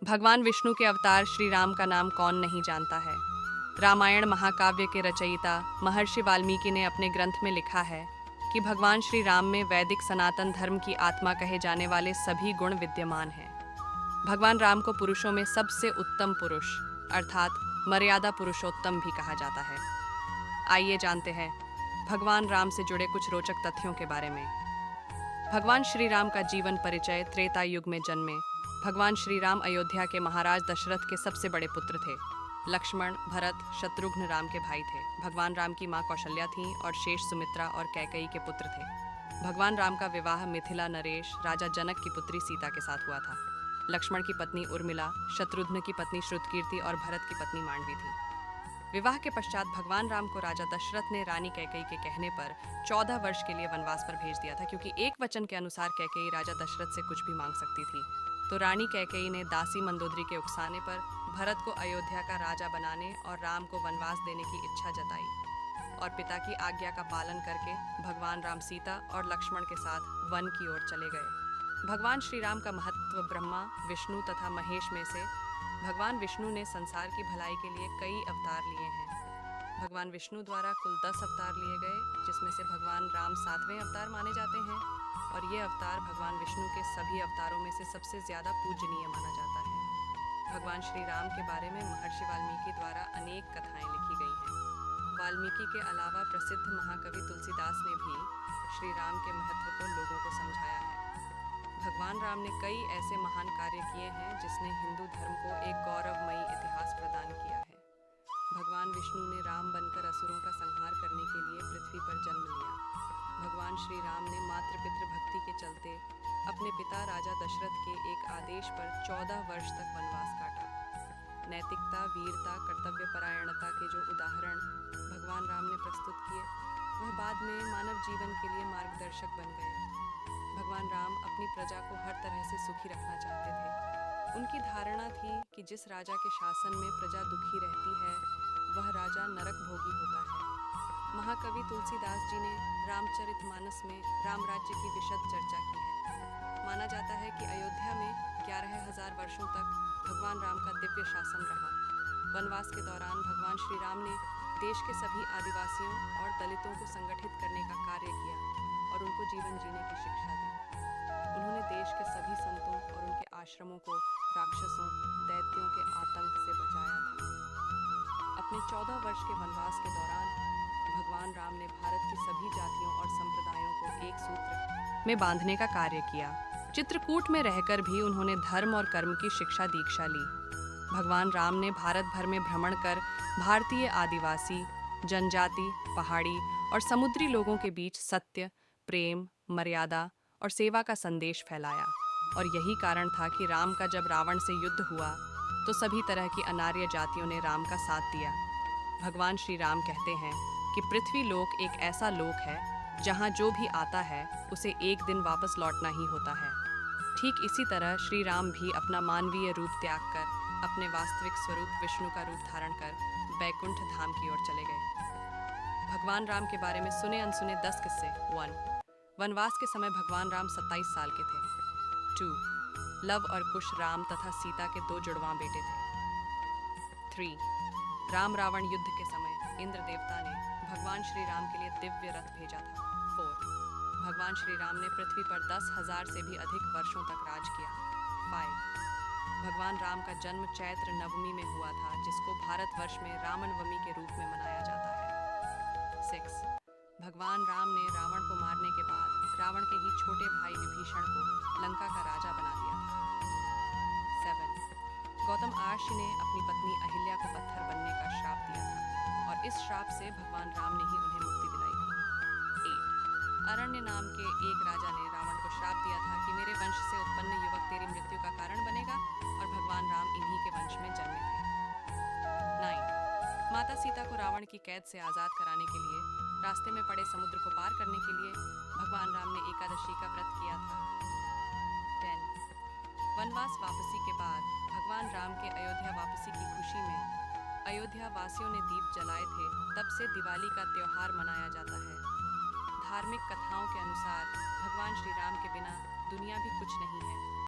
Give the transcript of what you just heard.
भगवान विष्णु के अवतार श्री राम का नाम कौन नहीं जानता है। रामायण महाकाव्य के रचयिता महर्षि वाल्मीकि ने अपने ग्रंथ में लिखा है कि भगवान श्री राम में वैदिक सनातन धर्म की आत्मा कहे जाने वाले सभी गुण विद्यमान हैं। भगवान राम को पुरुषों में सबसे उत्तम पुरुष अर्थात मर्यादा पुरुषोत्तम भी कहा जाता है। आइए जानते हैं भगवान राम से जुड़े कुछ रोचक तथ्यों के बारे में। भगवान श्री राम का जीवन परिचय त्रेता युग में जन्मे। भगवान श्री राम अयोध्या के महाराज दशरथ के सबसे बड़े पुत्र थे। लक्ष्मण, भरत, शत्रुघ्न राम के भाई थे। भगवान राम की मां कौशल्या थीं और शेष सुमित्रा और कैकेयी के पुत्र थे। भगवान राम का विवाह मिथिला नरेश राजा जनक की पुत्री सीता के साथ हुआ था। लक्ष्मण की पत्नी उर्मिला, शत्रुघ्न की पत्नी श्रुतकीर्ति और भरत की पत्नी मांडवी थी। विवाह के पश्चात भगवान राम को राजा दशरथ ने रानी कैकेयी के कहने पर 14 वर्ष के लिए वनवास पर भेज दिया था, क्योंकि एक वचन के अनुसार कैकेयी राजा दशरथ से कुछ भी मांग सकती थी। तो रानी कैकेयी ने दासी मंदोदरी के उकसाने पर भरत को अयोध्या का राजा बनाने और राम को वनवास देने की इच्छा जताई और पिता की आज्ञा का पालन करके भगवान राम सीता और लक्ष्मण के साथ वन की ओर चले गए। भगवान श्री राम का महत्व ब्रह्मा, विष्णु तथा महेश में से भगवान विष्णु ने संसार की भलाई के लिए कई अवतार लिए हैं। भगवान विष्णु द्वारा कुल 10 अवतार लिए गए, जिसमें से भगवान राम 7वें अवतार माने जाते हैं और ये अवतार भगवान विष्णु के सभी अवतारों में से सबसे ज्यादा पूजनीय माना जाता है। भगवान श्री राम के बारे में महर्षि वाल्मीकि द्वारा अनेक कथाएं लिखी गई हैं। वाल्मीकि के अलावा प्रसिद्ध महाकवि तुलसीदास ने भी श्री राम के महत्व को लोगों को समझाया है। भगवान राम ने कई ऐसे महान कार्य किए हैं जिसने हिंदू धर्म को एक गौरवमयी इतिहास प्रदान किया है। भगवान विष्णु ने राम बनकर असुरों का संहार करने के लिए पृथ्वी पर जन्म लिया। भगवान श्री राम ने मातृ पितृ भक्ति के चलते अपने पिता राजा दशरथ के एक आदेश पर 14 वर्ष तक वनवास काटा। नैतिकता, वीरता, कर्तव्यपरायणता के जो उदाहरण भगवान राम ने प्रस्तुत किए, वह बाद में मानव जीवन के लिए मार्गदर्शक बन गए। भगवान राम अपनी प्रजा को हर तरह से सुखी रखना चाहते थे। उनकी धारणा थी कि जिस राजा के शासन में प्रजा दुखी रहती है, वह राजा नरक भोगी होता है। महाकवि तुलसीदास जी ने रामचरितमानस में राम राज्य की विशद चर्चा की है। माना जाता है कि अयोध्या में 11,000 वर्षों तक भगवान राम का दिव्य शासन रहा। वनवास के दौरान भगवान श्री राम ने देश के सभी आदिवासियों और दलितों को संगठित करने का कार्य किया और उनको जीवन जीने की शिक्षा दी। उन्होंने देश के सभी संतों और उनके आश्रमों को राक्षसों, दैत्यों के आतंक से बचाया था। अपने 14 वर्ष के वनवास के दौरान भगवान राम ने भारत की सभी जातियों और संप्रदायों को एक सूत्र में बांधने का कार्य किया। चित्रकूट में रहकर भी उन्होंने धर्म और कर्म की शिक्षा दीक्षा ली। भगवान राम ने भारत भर में भ्रमण कर भारतीय आदिवासी, जनजाति, पहाड़ी और समुद्री लोगों के बीच सत्य, प्रेम, मर्यादा और सेवा का संदेश फैलाया। और यही कारण था कि राम का जब रावण से युद्ध हुआ तो सभी तरह की अनार्य जातियों ने राम का साथ दिया। भगवान श्री राम कहते हैं कि पृथ्वी लोक एक ऐसा लोक है जहाँ जो भी आता है उसे एक दिन वापस लौटना ही होता है। ठीक इसी तरह श्री राम भी अपना मानवीय रूप त्याग कर अपने वास्तविक स्वरूप विष्णु का रूप धारण कर बैकुंठ धाम की ओर चले गए। भगवान राम के बारे में सुने अनसुने 10 किस्से। 1. वनवास के समय भगवान राम 27 साल के थे। 2. लव और कुश राम तथा सीता के 2 जुड़वां बेटे थे। 3. राम रावण युद्ध के समय इंद्र देवता ने भगवान श्री राम के लिए दिव्य रथ भेजा था। 4. भगवान श्री राम ने पृथ्वी पर 10,000 से भी अधिक वर्षों तक राज किया। 5. भगवान राम का जन्म चैत्र नवमी में हुआ था, जिसको भारतवर्ष में रामनवमी के रूप में मनाया जाता है। 6. भगवान राम ने रावण को मारने के बाद रावण के ही छोटे भाई विभीषण को लंका का राजा बना दिया था। 7. गौतम आर्षि ने अपनी पत्नी अहिल्या को पत्थर बनने का श्राप दिया था और इस श्राप से भगवान राम ने ही उन्हें मुक्ति दिलाई थी। 8. अरण्य नाम के एक राजा ने रावण को श्राप दिया था कि मेरे वंश से उत्पन्न युवक तेरी मृत्यु का कारण बनेगा, और भगवान राम इन्हीं के वंश में जन्मे थे। 9. माता सीता को रावण की कैद से आजाद कराने के लिए रास्ते में पड़े समुद्र को पार करने के लिए भगवान राम ने एकादशी का व्रत किया था। 10. वनवास वापसी के बाद भगवान राम के अयोध्या वापसी की खुशी में अयोध्या वासियों ने दीप जलाए थे। तब से दिवाली का त्योहार मनाया जाता है। धार्मिक कथाओं के अनुसार भगवान श्री राम के बिना दुनिया भी कुछ नहीं है।